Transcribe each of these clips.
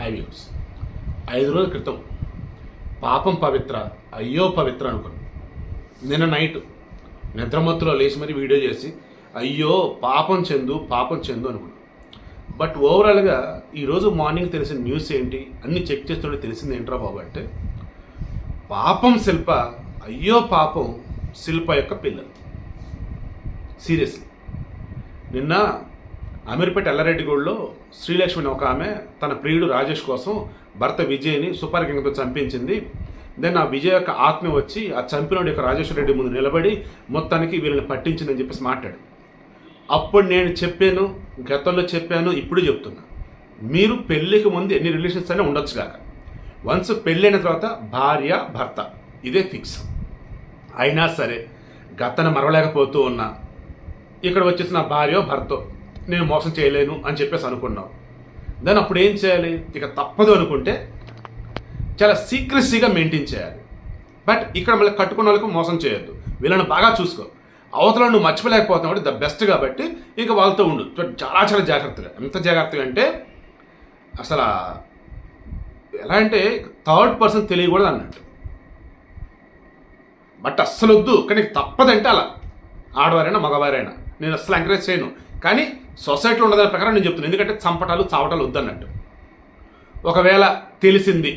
High views. 5 రోజుల క్రితం పాపం పవిత్ర, అయ్యో పవిత్ర అనుకున్నాను. నిన్న నైట్ నిద్రమత్తులో లేచి మరీ వీడియో చేసి అయ్యో పాపం చందు అనుకున్నాను. బట్ ఓవరాల్గా ఈరోజు మార్నింగ్ తెలిసిన న్యూస్ ఏంటి, అన్ని చెక్ చేస్తుంటే తెలిసింది ఏంట్రా బాబు అంటే, పాపం శిల్ప, అయ్యో పాపం శిల్ప యొక్క పిల్లలు. సీరియస్లీ నిన్న అమీర్పేట ఎల్లారెడ్డిగూడలో శ్రీలక్ష్మిని ఒక ఆమె తన ప్రియుడు రాజేష్ కోసం భర్త విజయ్ని సూపర్ కింగ్తో చంపించింది. దెన్ ఆ విజయ్ యొక్క ఆత్మ వచ్చి ఆ చంపినోడి యొక్క రాజేశ్వర రెడ్డి ముందు నిలబడి మొత్తానికి వీళ్ళని పట్టించిందని చెప్పేసి మాట్లాడు. అప్పుడు నేను చెప్పాను, గతంలో చెప్పాను, ఇప్పుడు చెప్తున్నా, మీరు పెళ్ళికి ముందు ఎన్ని రిలేషన్స్ అయినా ఉండొచ్చు కాక, వన్స్ పెళ్ళైన తర్వాత భార్య భర్త ఇదే ఫిక్స్. అయినా సరే గతను మరవలేకపోతూ ఉన్నా ఇక్కడ వచ్చేసి నా భార్య భర్త నేను మోసం చేయలేను అని చెప్పేసి అనుకున్నావు. దాన్ని అప్పుడు ఏం చేయాలి, ఇక తప్పదు అనుకుంటే చాలా సీక్రెసీగా మెయింటైన్ చేయాలి. బట్ ఇక్కడ మళ్ళీ కట్టుకున్న వాళ్ళకి మోసం చేయొద్దు, వీళ్ళని బాగా చూసుకో. అవతల నువ్వు మర్చిపోలేకపోతున్నావు ద బెస్ట్ కాబట్టి ఇంకా వాళ్ళతో ఉండు చాలా చాలా జాగ్రత్తగా. ఎంత జాగ్రత్తగా అంటే అసలు ఎలా అంటే థర్డ్ పర్సన్ తెలియకూడదు అన్నట్టు. బట్ అస్సలు వద్దు, కానీ తప్పదంటే అలా ఆడవారైనా మగవారైనా నేను అస్సలు ఎంకరేజ్ చేయను. కానీ సొసైటీలో ఉన్నదాని ప్రకారం నేను చెప్తున్నాను, ఎందుకంటే చంపటాలు చావటాలు వద్దన్నట్టు. ఒకవేళ తెలిసింది,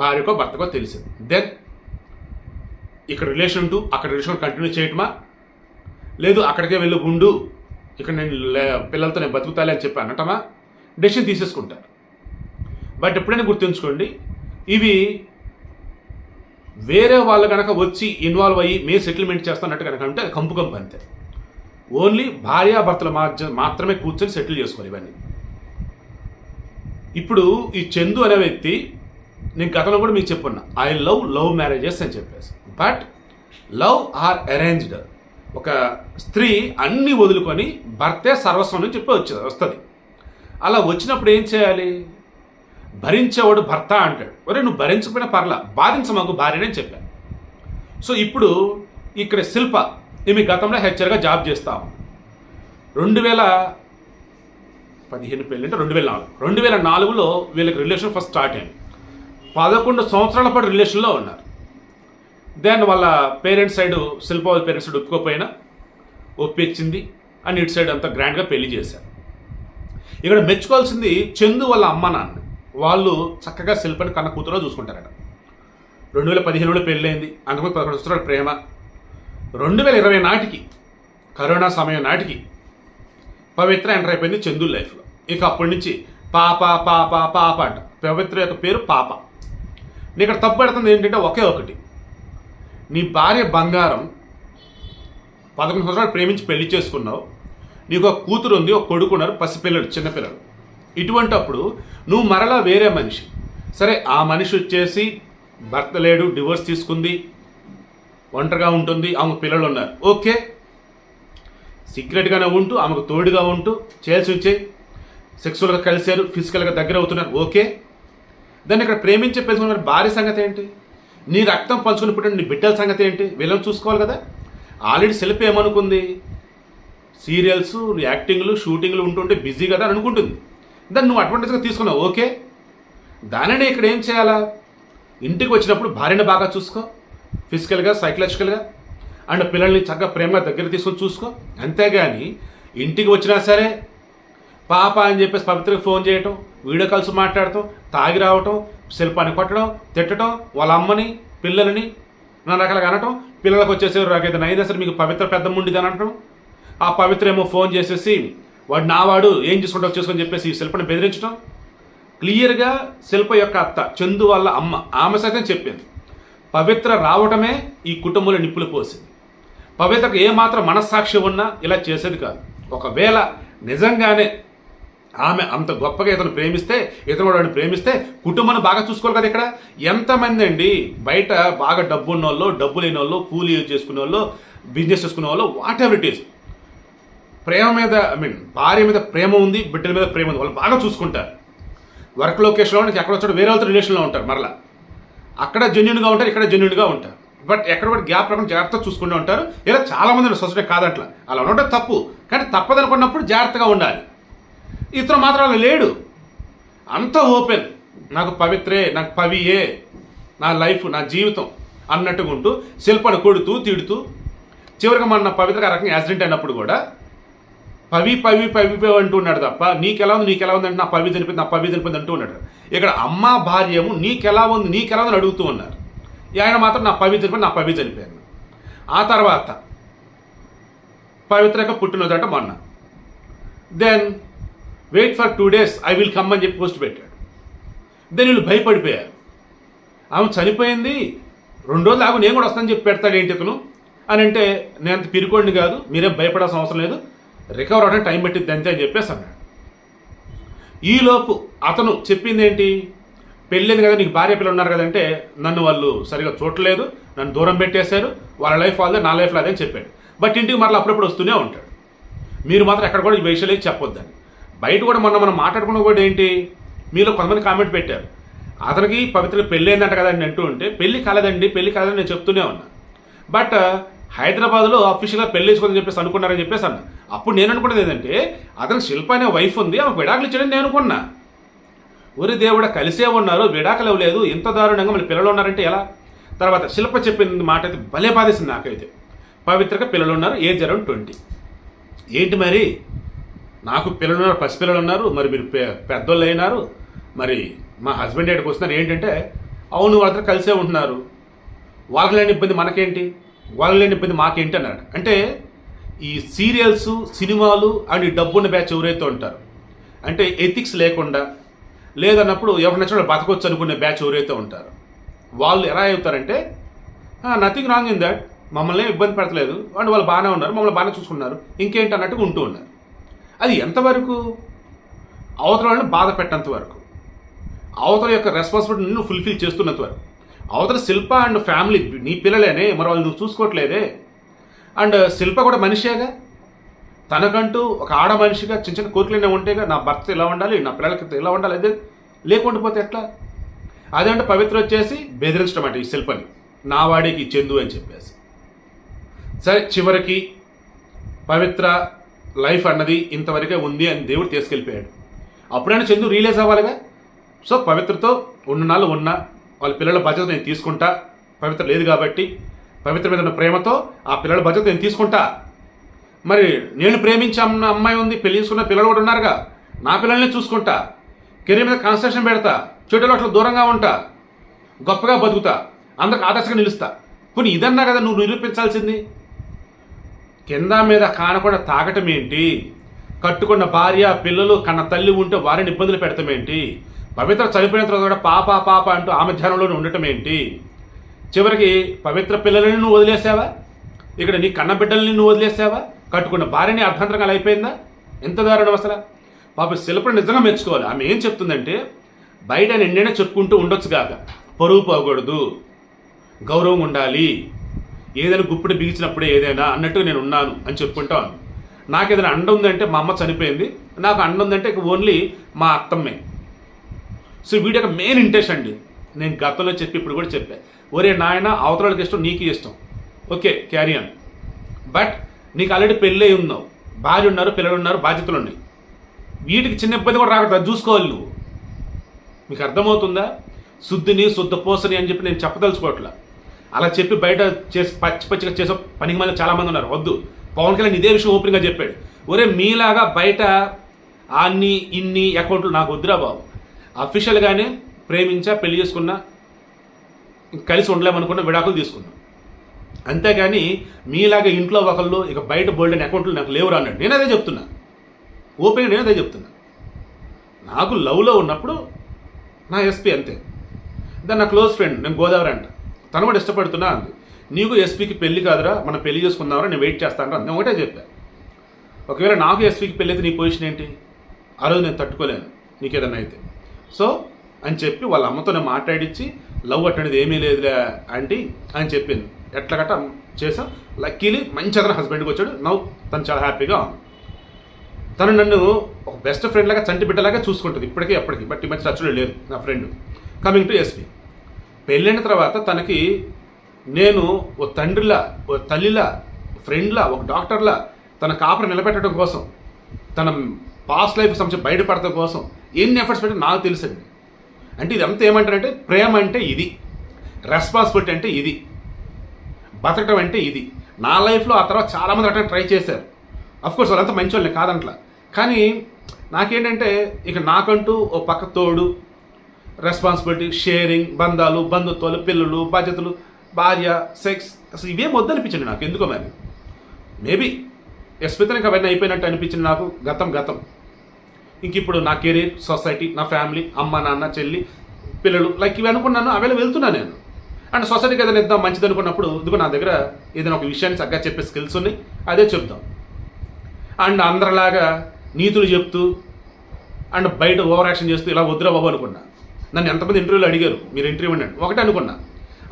భార్యకో భర్తకో తెలిసింది, దెన్ ఇక్కడ రిలేషన్ ఉంటూ అక్కడ రిలేషన్ కంటిన్యూ చేయటమా, లేదు అక్కడికే వెళ్ళి ఉండు, ఇక్కడ నేను పిల్లలతో నేను బతుకుతాలే అని చెప్పి అనటమా, డెసిషన్ తీసేసుకుంటారు. బట్ ఎప్పుడైనా గుర్తుంచుకోండి, ఇవి వేరే వాళ్ళు కనుక వచ్చి ఇన్వాల్వ్ అయ్యి మేము సెటిల్మెంట్ చేస్తున్నట్టు కనుక అంటే అది కంపు అంతే. ఓన్లీ భార్యాభర్తల మాత్రమే కూర్చొని సెటిల్ చేసుకోవాలి ఇవన్నీ. ఇప్పుడు ఈ చందు అనే వ్యక్తి, నేను గతంలో కూడా మీకు చెప్పున్నా, ఐ లవ్ మ్యారేజెస్ అని చెప్పేసి. But love or arranged. ఒక స్త్రీ అన్నీ వదులుకొని భర్తే సర్వస్వం అని చెప్పి వస్తుంది. అలా వచ్చినప్పుడు ఏం చేయాలి, భరించేవాడు భర్త అంటాడు. ఒరే నువ్వు భరించకపోయినా పర్లా, బాధించమాకు భార్యనే చెప్పాను. సో ఇప్పుడు ఇక్కడ శిల్ప ఈమె గతంలో హెచ్చరిగా జాబ్ చేస్తాము. 2015 పెళ్ళి అంటే 2004లో వీళ్ళకి రిలేషన్ ఫస్ట్ స్టార్ట్ అయింది. 11 సంవత్సరాల పాటు రిలేషన్లో ఉన్నారు. దెన్ వాళ్ళ పేరెంట్స్ సైడ్, శిల్ప వాళ్ళ పేరెంట్స్ సైడ్ ఒప్పుకోపోయినా ఒప్పించింది అని ఇటు సైడ్ అంతా గ్రాండ్గా పెళ్లి చేశారు. ఇక్కడ మెచ్చుకోవాల్సింది చందు వాళ్ళ అమ్మ నాన్న. వాళ్ళు చక్కగా శిల్పని కన్న కూతురో చూసుకుంటారట. 2015లో పెళ్ళైంది, అందుకు 11 సంవత్సరాల ప్రేమ. 2020 నాటికి, కరోనా సమయం నాటికి పవిత్ర ఎంటర్ అయిపోయింది చందు లైఫ్లో. ఇక అప్పటి నుంచి పాప పాప పాప అంట. పవిత్ర యొక్క పేరు పాప. నీ ఇక్కడ తప్పు పెడుతుంది ఏంటంటే ఒకే ఒకటి, నీ భార్య బంగారం, 11 సంవత్సరాలు ప్రేమించి పెళ్లి చేసుకున్నావు, నీకు ఒక కూతురు ఉంది, ఒక కొడుకు ఉన్నారు, పసిపిల్లలు, చిన్నపిల్లలు. ఇటువంటి అప్పుడు నువ్వు మరలా వేరే మనిషి, సరే ఆ మనిషి వచ్చేసి భర్త లేడు, డివోర్స్ తీసుకుంది, ఒంటరిగా ఉంటుంది, ఆమెకు పిల్లలు ఉన్నారు, ఓకే, సీక్రెట్గానే ఉంటూ ఆమెకు తోడుగా ఉంటూ చేయాల్సి వచ్చే, సెక్సువల్గా కలిశారు, ఫిజికల్గా దగ్గర అవుతున్నారు, ఓకే. దాన్ని ఇక్కడ ప్రేమించే పెంచుకున్న భార్య సంగతి ఏంటి, నీ రక్తం పంచుకుని పుట్టిన నీ బిడ్డల సంగతి ఏంటి, వీళ్ళని చూసుకోవాలి కదా. ఆల్రెడీ సెల్ఫ్ ఏమనుకుంది, సీరియల్స్, యాక్టింగ్లు, షూటింగ్లు ఉంటుంటే బిజీ కదా అని అనుకుంటుంది. దాన్ని నువ్వు అడ్వాంటేజ్గా తీసుకున్నావు, ఓకే. దానినే ఇక్కడ ఏం చేయాలా, ఇంటికి వచ్చినప్పుడు భార్యను బాగా చూసుకో, ఫిజికల్గా, సైకలాజికల్గా, అండ్ పిల్లల్ని చక్కగా ప్రేమగా దగ్గర తీసుకొని చూసుకో. అంతేగాని ఇంటికి వచ్చినా సరే పాప అని చెప్పేసి పవిత్రకి ఫోన్ చేయటం, వీడియో కాల్స్ మాట్లాడటం, తాగి రావటం, శిల్పాన్ని కొట్టడం, తిట్టడం, వాళ్ళ అమ్మని పిల్లలని నా రకాలుగా అనటం, పిల్లలకు వచ్చేసి ఏదైనా అయినా సరే మీకు పవిత్ర పెద్ద ఉండిది అని అనటం. ఆ పవిత్ర ఏమో ఫోన్ చేసేసి వాడు నావాడు ఏం చేసుకుంటావు చేసుకొని చెప్పేసి ఈ శిల్పని బెదిరించడం. క్లియర్గా శిల్ప యొక్క అత్త, చందు వాళ్ళ అమ్మ, ఆమె సైతం చెప్పింది, పవిత్ర రావటమే ఈ కుటుంబంలో నిప్పులు పోసింది. పవిత్రకు ఏమాత్రం మనస్సాక్షి ఉన్నా ఇలా చేసేది కాదు. ఒకవేళ నిజంగానే ఆమె అంత గొప్పగా ఇతను ప్రేమిస్తే, ఇతను కూడా ప్రేమిస్తే కుటుంబాన్ని బాగా చూసుకోవాలి కదా. ఇక్కడ ఎంతమంది అండి బయట బాగా డబ్బు ఉన్న వాళ్ళు, డబ్బు లేని వాళ్ళు, కూలీ చేసుకునే వాళ్ళు, బిజినెస్ చేసుకునే వాళ్ళు, వాట్ ఎవర్ ఇట్ ఈస్, ప్రేమ మీద భార్య మీద ప్రేమ ఉంది, బిడ్డల మీద ప్రేమ ఉంది, వాళ్ళు బాగా చూసుకుంటారు. వర్క్ లొకేషన్లో ఎక్కడ వచ్చాడు వేరే వాళ్ళతో రిలేషన్లో ఉంటారు, మరలా అక్కడ జెన్యున్గా ఉంటారు, ఇక్కడ జెన్యున్గా ఉంటారు. బట్ ఎక్కడ కూడా గ్యాప్ రాకుండా జాగ్రత్తగా చూసుకుంటూ ఉంటారు. ఇలా చాలామంది సొసైటీ కాదట్లా, అలా ఉండటం తప్పు, కానీ తప్పదనుకున్నప్పుడు జాగ్రత్తగా ఉండాలి. ఇతను మాత్రం అలా లేడు. అంతా ఓపెన్, నాకు పవిత్రే, నాకు పవియే, నా లైఫ్, నా జీవితం అన్నట్టుగా ఉంటూ శిల్పను కొడుతూ తిడుతూ చివరికి మన పవిత్రకి ఆ రకంగా యాక్సిడెంట్ అయినప్పుడు కూడా పవి పవి పవి పవి అంటూ ఉన్నాడు తప్ప నీకెలా ఉంది నీకెలా ఉంది అంటే నా పవి చనిపోయింది నా పవి చనిపోయింది అంటూ ఉన్నాడు. ఇక్కడ అమ్మ భార్యము నీకెలా ఉంది నీకెలా ఉందని అడుగుతూ ఉన్నారు. ఆయన మాత్రం నా పవి చనిపోయింది నా పవి చనిపోయాను. ఆ తర్వాత పవిత్రక పుట్టినదట మొన్న. Then wait for 2 days I will come అని చెప్పి పోస్ట్ పెట్టాడు. దెన్ వీళ్ళు భయపడిపోయారు. ఆమె చనిపోయింది 2 రోజులు ఆగు నేను కూడా వస్తానని చెప్పి పెడతాడు ఏంటి ఇతను అని అంటే, నేను అంత పిరుకోండి కాదు, మీరేం భయపడాల్సిన అవసరం లేదు, రికవర్ అవడానికి టైం పట్టిద్ది అంతే అని చెప్పేసి అన్నాడు. ఈలోపు అతను చెప్పింది ఏంటి, పెళ్ళింది కదా నీకు భార్య పిల్లలు ఉన్నారు కదంటే నన్ను వాళ్ళు సరిగా చూడలేదు, నన్ను దూరం పెట్టేశారు, వాళ్ళ లైఫ్ వాళ్ళదే నా లైఫ్ అదే అని చెప్పాడు. బట్ ఇంటికి మరలా అప్పుడప్పుడు వస్తూనే ఉంటాడు. మీరు మాత్రం ఎక్కడ కూడా ఈ విషయాలు చెప్పొద్దని. బయట కూడా మనం మాట్లాడుకున్న కూడా ఏంటి, మీలో కొంతమంది కామెంట్ పెట్టారు, అతనికి పవిత్ర పెళ్ళి అయిందంట కదా అని అంటూ ఉంటే పెళ్లి కాలేదండి నేను చెప్తూనే ఉన్నా. బట్ హైదరాబాద్లో అఫీషియల్గా పెళ్లి వేసుకోదని చెప్పేసి అనుకున్నారని చెప్పేసి అన్న. అప్పుడు నేను అనుకున్నది ఏంటంటే అతనికి శిల్ప అనే వైఫ్ ఉంది, ఆమెకు విడాకులు ఇచ్చాడని నేను అనుకున్నా. ఊరి దేవుడ కలిసే ఉన్నారు, విడాకులు ఇవ్వలేదు, ఇంత దారుణంగా మళ్ళీ పిల్లలు ఉన్నారంటే ఎలా? తర్వాత శిల్ప చెప్పిన మాట అయితే భలే బాధేసింది నాకైతే. పవిత్రగా పిల్లలు ఉన్నారు, ఏజ్ అరౌండ్ 20. ఏంటి మరి నాకు పిల్లలు ఉన్నారు, పసిపిల్లలు ఉన్నారు, మరి మీరు పెద్దోళ్ళు అయినారు, మరి మా హస్బెండ్ ఎక్కడికి వస్తున్నారు ఏంటంటే, అవును వాళ్ళతో కలిసే ఉంటున్నారు, వాళ్ళకి లేని ఇబ్బంది మనకేంటి, వాళ్ళకి లేని ఇబ్బంది మాకేంటి అన్నాడు. అంటే ఈ సీరియల్స్ సినిమాలు అండ్ ఈ డబ్బున్న బ్యాచ్ ఎవరైతే ఉంటారు అంటే ఎథిక్స్ లేకుండా లేదన్నప్పుడు ఎవరు నచ్చినప్పుడు బతకొచ్చు అనుకునే బ్యాచ్ ఎవరైతే ఉంటారు వాళ్ళు ఎలా అవుతారంటే నథింగ్ రాంగ్ ఇన్ దట్, మమ్మల్ని ఇబ్బంది పెడతలేదు అండ్ వాళ్ళు బాగానే ఉన్నారు, మమ్మల్ని బాగానే చూసుకున్నారు, ఇంకేంటి అన్నట్టుగా ఉంటూ ఉన్నారు. అది ఎంతవరకు అవతల వాళ్ళని బాధ పెట్టేంత వరకు, అవతల యొక్క రెస్పాన్సిబిలిటీ నువ్వు ఫుల్ఫిల్ చేస్తున్నంత వరకు. అవతల శిల్ప అండ్ ఫ్యామిలీ నీ పిల్లలేనే, మరి వాళ్ళు నువ్వు చూసుకోవట్లేదే. అండ్ శిల్ప కూడా మనిషేగా, తనకంటూ ఒక ఆడ మనిషిగా చిన్న చిన్న కోరికలనే ఉంటేగా, నా భర్త ఇలా ఉండాలి, నా పిల్లలకి ఇలా ఉండాలి, అదే లేకుండా పోతే ఎట్లా? అదంటే పవిత్ర వచ్చేసి బెదిరించడం అంటే ఈ శిల్పని, నా వాడికి చెందు అని చెప్పేసి. సరే చివరికి పవిత్ర లైఫ్ అన్నది ఇంతవరకే ఉంది అని దేవుడు తీసుకెళ్ళిపోయాడు. అప్పుడైనా చందు రియలైజ్ అవ్వాలిగా. సో పవిత్రతో ఉన్న నాళ్ళు ఉన్నా, వాళ్ళ పిల్లల బాధ్యత నేను తీసుకుంటా, పవిత్ర లేదు కాబట్టి పవిత్ర మీద ఉన్న ప్రేమతో ఆ పిల్లల బాధ్యత నేను తీసుకుంటా. మరి నేను ప్రేమించే అమ్మాయి ఉంది, పెళ్లి చేసుకున్న పిల్లలు కూడా ఉన్నారుగా, నా పిల్లల్ని చూసుకుంటా, కెరీర్ మీద కాన్సన్ట్రేషన్ పెడతా, చెడులో అట్లా దూరంగా ఉంటా, గొప్పగా బతుకుతా, అందరికి ఆదర్శంగా నిలుస్తా. కొన్ని ఇదన్నా కదా నువ్వు నిరూపించాల్సింది. కింద మీద కానకుండా తాగటం ఏంటి, కట్టుకున్న భార్య పిల్లలు కన్న తల్లి ఉంటే వారిని ఇబ్బందులు పెడతాం ఏంటి, పవిత్ర చనిపోయిన తర్వాత కూడా పాప పాప అంటూ ఆమె ధ్యానంలోనే ఉండటం ఏంటి, చివరికి పవిత్ర పిల్లలని నువ్వు వదిలేసావా, ఇక్కడ నీ కన్న బిడ్డల్ని నువ్వు వదిలేసావా, కట్టుకున్న భార్యని అర్థంతరంగా అయిపోయిందా? ఎంత దారుణం అసలు. పాప శిల్పని నిజంగా మెచ్చుకోవాలి. ఆమె ఏం చెప్తుందంటే, బయట నిన్నైనా చెప్పుకుంటూ ఉండొచ్చు కాక, పరువు పోకూడదు, గౌరవం ఉండాలి, ఏదైనా గుప్పిడి బిగించినప్పుడే ఏదైనా అన్నట్టు నేను ఉన్నాను అని చెప్పుకుంటాను. నాకు ఏదైనా అండ ఉందంటే మా అమ్మ చనిపోయింది, నాకు అండ ఉందంటే ఓన్లీ మా అత్తమ్మే. సో వీడి యొక్క మెయిన్ ఇంటెన్షన్ అండి, నేను గతంలో చెప్పి ఇప్పుడు కూడా చెప్పా, ఒరే నాయన అవతలకి ఇష్టం నీకు ఇష్టం, ఓకే క్యారీ ఆన్, బట్ నీకు ఆల్రెడీ పెళ్ళి అయి ఉన్నావు, భార్య ఉన్నారు, పిల్లలు ఉన్నారు, బాధ్యతలు ఉన్నాయి, వీటికి చిన్న ఇబ్బంది కూడా రాకూడదు, అది చూసుకోవాలి నువ్వు. మీకు అర్థమవుతుందా? శుద్ధిని శుద్ధ పోసని అని చెప్పి నేను చెప్పదలుచుకోవట్లా. అలా చెప్పి బయట చేసి పచ్చి పచ్చిగా చేసే పనికి మళ్ళీ చాలామంది ఉన్నారు. వద్దు, పవన్ కళ్యాణ్ ఇదే విషయం ఓపెన్గా చెప్పాడు, ఒరే మీలాగా బయట అన్ని ఇన్ని అకౌంట్లు నాకు వద్దురా బాబు, అఫీషియల్గానే ప్రేమించా, పెళ్లి చేసుకున్నా, కలిసి ఉండలేమనుకున్న విడాకులు తీసుకున్నా, అంతేగాని మీలాగా ఇంట్లో ఒకళ్ళు ఇక బయట బోల్డెన్ అకౌంట్లు నాకు లేవురా అన్నాడు. నేను అదే చెప్తున్నా, ఓపెన్గా నేను అదే చెప్తున్నా. నాకు లవ్లో ఉన్నప్పుడు నా ఎస్పీ అంతే, దాన్ని నా క్లోజ్ ఫ్రెండ్, నేను గోదావరి అంట, తను కూడా ఇష్టపడుతున్నా అంది. నీకు ఎస్పీకి పెళ్లి కాదురా, మనం పెళ్లి చేసుకుందామరా, నేను వెయిట్ చేస్తాను నేను ఒకటే చెప్పా. ఒకవేళ నాకు ఎస్పీకి పెళ్ళి అయితే నీ పొజిషన్ ఏంటి? ఆ రోజు నేను తట్టుకోలేను నీకు ఏదన్నా అయితే. సో అని చెప్పి వాళ్ళ అమ్మతో నేను మాట్లాడించి, లవ్ అట్టనేది ఏమీ లేదులే ఆంటీ అని చెప్పింది. ఎట్లా గట్ట చేసాం. లక్కీలీ మంచి అతను హస్బెండ్కి వచ్చాడు. నవ్వు తను చాలా హ్యాపీగా ఉంది. తను నన్ను ఒక బెస్ట్ ఫ్రెండ్ లాగా, చంటి బిడ్డలాగా చూసుకుంటుంది ఇప్పటికీ ఎప్పటికీ. బట్ ఈ మధ్య టచ్లో లేదు నా ఫ్రెండ్. కమింగ్ టు ఎస్పీ, పెళ్ళైన తర్వాత తనకి నేను ఓ తండ్రిలా, ఓ తల్లిలా, ఫ్రెండ్లా, ఒక డాక్టర్లా తన కాపురం నిలబెట్టడం కోసం, తన పాస్ట్ లైఫ్ సంబంధించి బయటపడటం కోసం ఎన్ని ఎఫర్ట్స్ పెట్టి నాకు తెలుసండి. అంటే ఇదంతా ఏమంటారంటే ప్రేమ అంటే ఇది, రెస్పాన్సిబిలిటీ అంటే ఇది, బతకటం అంటే ఇది. నా లైఫ్లో ఆ తర్వాత చాలామంది అట్లా ట్రై చేశారు. అఫ్కోర్స్ వాళ్ళంతా మంచి వాళ్ళని కాదంట్లా, కానీ నాకేంటంటే ఇక నాకంటూ ఓ పక్క తోడు, రెస్పాన్సిబిలిటీ, షేరింగ్, బంధాలు, బంధుత్వాలు, పిల్లలు, బాధ్యతలు, భార్య, సెక్స్, అసలు ఇవేం వద్దనిపించింది నాకు ఎందుకో. మరి మేబీ ఎస్పెషల్గా అవన్నీ అయిపోయినట్టు అనిపించింది నాకు. గతం ఇంక ఇప్పుడు నా కెరీర్, సొసైటీ, నా ఫ్యామిలీ, అమ్మ, నాన్న, చెల్లి, పిల్లలు, లైక్ ఇవి అనుకున్నాను. అవేళ వెళ్తున్నాను నేను. అండ్ సొసైటీకి ఏదైనా ఇద్దాం మంచిది అనుకున్నప్పుడు ఇదిగో నా దగ్గర ఏదైనా ఒక విషయాన్ని చక్కగా చెప్పే స్కిల్స్ ఉన్నాయి, అదే చెప్తాం. అండ్ అందరిలాగా నీతులు చెప్తూ అండ్ బయట ఓవర్ యాక్షన్ చేస్తూ ఇలా వద్దురా బాబు అనుకున్నా. నన్ను ఎంతమంది ఇంటర్వ్యూలు అడిగారు, మీరు ఇంటర్వ్యూ ఉండండి ఒకటే అనుకున్నా.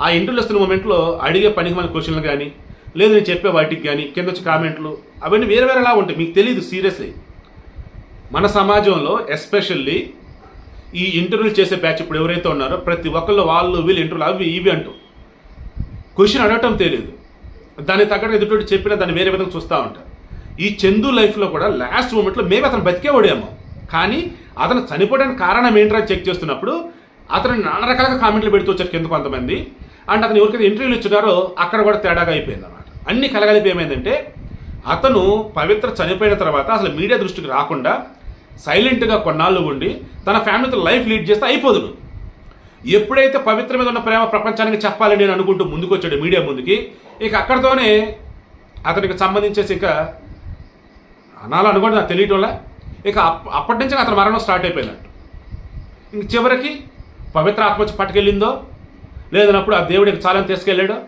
ఆ ఇంటర్వ్యూలు వస్తున్న మూమెంట్లో అడిగే పనికి మన క్వశ్చన్లు కానీ, లేదు నేను చెప్పే వాటికి కానీ కింద వచ్చే కామెంట్లు అవన్నీ వేరేలా ఉంటాయి. మీకు తెలియదు. సీరియస్లీ మన సమాజంలో ఎస్పెషల్లీ ఈ ఇంటర్వ్యూలు చేసే బ్యాచ్ ఇప్పుడు ఎవరైతే ఉన్నారో ప్రతి ఒక్కళ్ళు వాళ్ళు వీళ్ళు ఇంటర్వ్యూలు అవి ఇవి అంటూ క్వశ్చన్ అడగటం తెలియదు. దాన్ని తగ్గట్టు ఎదుటి చెప్పినా దాన్ని వేరే విధంగా చూస్తూ ఉంటారు. ఈ చందు లైఫ్లో కూడా లాస్ట్ మూమెంట్లో మేబీ అతను బతికేవాడేమో, కానీ అతను చనిపోవడానికి కారణం ఏంటని చెక్ చేస్తున్నప్పుడు అతను నానా రకాలుగా కామెంట్లు పెడుతూ వచ్చారు కింద కొంతమంది. అండ్ అతను ఎవరికైతే ఇంటర్వ్యూలు ఇచ్చున్నారో అక్కడ కూడా తేడాగా అయిపోయింది అన్నమాట. అన్ని కలగలిపి ఏమైందంటే అతను పవిత్ర చనిపోయిన తర్వాత అసలు మీడియా దృష్టికి రాకుండా సైలెంట్గా కొన్నాళ్ళు ఉండి తన ఫ్యామిలీతో లైఫ్ లీడ్ చేస్తే అయిపోదును. ఎప్పుడైతే పవిత్ర మీద ఉన్న ప్రేమ ప్రపంచానికి చెప్పాలని నేను అనుకుంటూ ముందుకు వచ్చాడు మీడియా ముందుకి, ఇక అక్కడితోనే అతనికి సంబంధించేసి ఇక అనాలనుకోండి నాకు తెలియటంలా ఇక అప్పటి నుంచి అతని మరణం స్టార్ట్ అయిపోయినట్టు. ఇంక చివరికి పవిత్ర ఆత్మ వచ్చి పట్టుకెళ్ళిందో లేదన్నప్పుడు ఆ దేవుడికి చాలా తీసుకెళ్ళాడో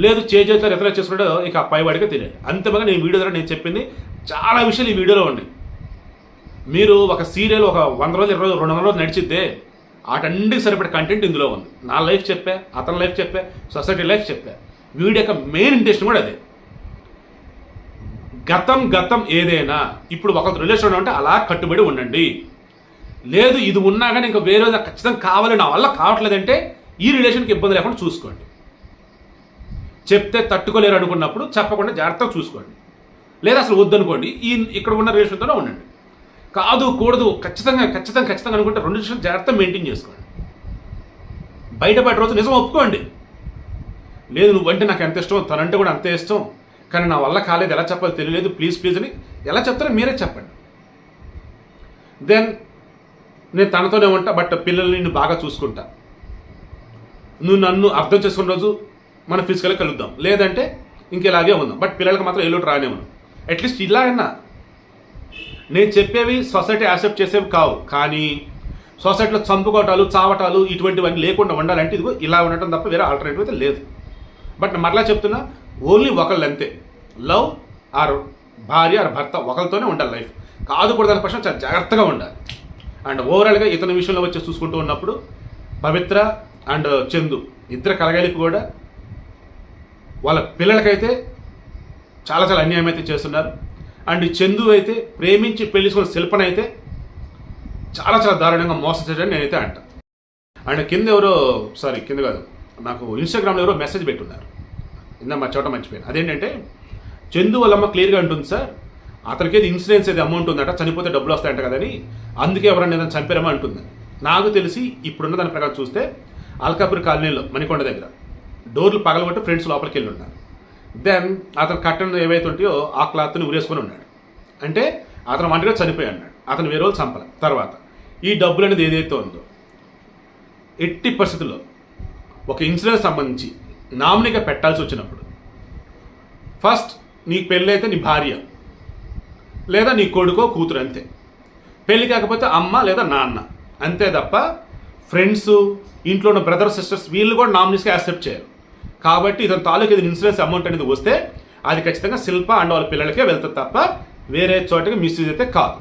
లేదు చేతితో ఎత్తలో చేసుకున్నాడో ఇక ఆ పైవాడికే తెలియదు. అంతేమగా నేను వీడియో ద్వారా నేను చెప్పింది చాలా విషయాలు ఈ వీడియోలో ఉన్నాయి. మీరు ఒక సీరియల్ ఒక 100 రోజులు 20 రోజులు 200 రోజులు నడిచిద్దే వాటన్నిటికి సరిపడే కంటెంట్ ఇందులో ఉంది. నా లైఫ్ చెప్పా, అతని లైఫ్ చెప్పా, సొసైటీ లైఫ్ చెప్పా. వీడియో యొక్క మెయిన్ ఇంటెన్షన్ కూడా అదే. గతం ఏదైనా ఇప్పుడు ఒక రిలేషన్ ఉంటే అలా కట్టుబడి ఉండండి. లేదు ఇది ఉన్నా కానీ ఇంకా వేరే ఖచ్చితంగా కావాలి నా వల్ల కావట్లేదంటే ఈ రిలేషన్కి ఇబ్బంది లేకుండా చూసుకోండి. చెప్తే తట్టుకోలేరు అనుకున్నప్పుడు చెప్పకుండా జాగ్రత్తగా చూసుకోండి. లేదా అసలు వద్దనుకోండి, ఇక్కడ ఉన్న రిలేషన్తోనే ఉండండి. కాదు కూడదు ఖచ్చితంగా అనుకుంటే 2 నిమిషాలు జాగ్రత్తగా మెయింటైన్ చేసుకోండి. బయట రోజు నిజం ఒప్పుకోండి. లేదు నువ్వంటే నాకు ఎంత ఇష్టం, తనంటే కూడా అంతే ఇష్టం, కానీ నా వల్ల కాలేదు, ఎలా చెప్పాలో తెలియలేదు, ప్లీజ్ అని ఎలా చెప్తారో మీరే చెప్పండి. దెన్ నేను తనతోనే ఉంటా, బట్ పిల్లల్ని నిన్ను బాగా చూసుకుంటా, నువ్వు నన్ను అర్థం చేసుకున్న రోజు మనం ఫిజికల్గా కలుద్దాం, లేదంటే ఇంకెలాగే ఉందాం, బట్ పిల్లలకి మాత్రం ఎల్లుండి రానేమను. అట్లీస్ట్ ఇలా అన్నా నేను చెప్పేవి సొసైటీ యాక్సెప్ట్ చేసేవి కావు, కానీ సొసైటీలో చంపుకోవటాలు చావటాలు ఇటువంటివన్నీ లేకుండా ఉండాలంటే ఇదిగో ఇలా ఉండటం తప్ప వేరే ఆల్టర్నేటివ్ అయితే లేదు. బట్ మరలా చెప్తున్నా, ఓన్లీ ఒకళ్ళు అంతే. లవ్ ఆర్ భార్య ఆర్ భర్త ఒకరితోనే ఉండాలి లైఫ్. కాదు కూడా దాని పక్షం చాలా జాగ్రత్తగా ఉండాలి. అండ్ ఓవరాల్గా ఇతని విషయంలో వచ్చి చూసుకుంటూ ఉన్నప్పుడు పవిత్ర అండ్ చందు ఇద్దరు కలగలిపి కూడా వాళ్ళ పిల్లలకైతే చాలా అన్యాయం అయితే చేస్తున్నారు. అండ్ చందు అయితే ప్రేమించి పెళ్లిసుకున్న శిల్పన అయితే చాలా దారుణంగా మోసం చేయడానికి నేనైతే అంట. అండ్ కింద కాదు, నాకు ఇన్స్టాగ్రామ్లో ఎవరో మెసేజ్ పెట్టున్నారు, ఇందా మా చోట మర్చిపోయాను. అదేంటంటే చందు వాళ్ళమ్మ క్లియర్గా ఉంటుంది సార్, అతనికి ఏది ఇన్సూరెన్స్ ఏది అమౌంట్ ఉందట, చనిపోతే డబ్బులు వస్తాయంట కదని, అందుకే ఎవరన్నా ఏదైనా చంపారేమో అంటుందని. నాకు తెలిసి ఇప్పుడున్న దాని ప్రకారం చూస్తే అల్కాపూర్ కాలనీలో మణికొండ దగ్గర డోర్లు పగలగొట్టి ఫ్రెండ్స్ లోపలికి వెళ్ళి ఉన్నారు. దెన్ అతను కట్టెలు ఏవైతే ఉంటాయో ఆ క్లాత్ని ఉరేసుకొని ఉన్నాడు. అంటే అతను వంటగా చనిపోయి అన్నాడు, అతను వేరే వాళ్ళు చంపాలి. తర్వాత ఈ డబ్బులు అనేది ఏదైతే ఉందో ఎట్టి పరిస్థితుల్లో ఒక ఇన్సూరెన్స్ సంబంధించి నామినీగా పెట్టాల్సి వచ్చినప్పుడు ఫస్ట్ నీకు పెళ్ళి అయితే నీ భార్య లేదా నీ కొడుకో కూతురు అంతే, పెళ్ళి కాకపోతే అమ్మ లేదా నాన్న అంతే తప్ప ఫ్రెండ్స్ ఇంట్లో ఉన్న బ్రదర్ సిస్టర్స్ వీళ్ళు కూడా నామినీస్గా యాక్సెప్ట్ చేయరు. కాబట్టి ఇతని తాలూకు ఏదైనా ఇన్సూరెన్స్ అమౌంట్ అనేది వస్తే అది ఖచ్చితంగా శిల్ప అండ్ వాళ్ళ పిల్లలకే వెళ్తుంది తప్ప వేరే చోటకి మిస్యూజ్ అయితే కాదు.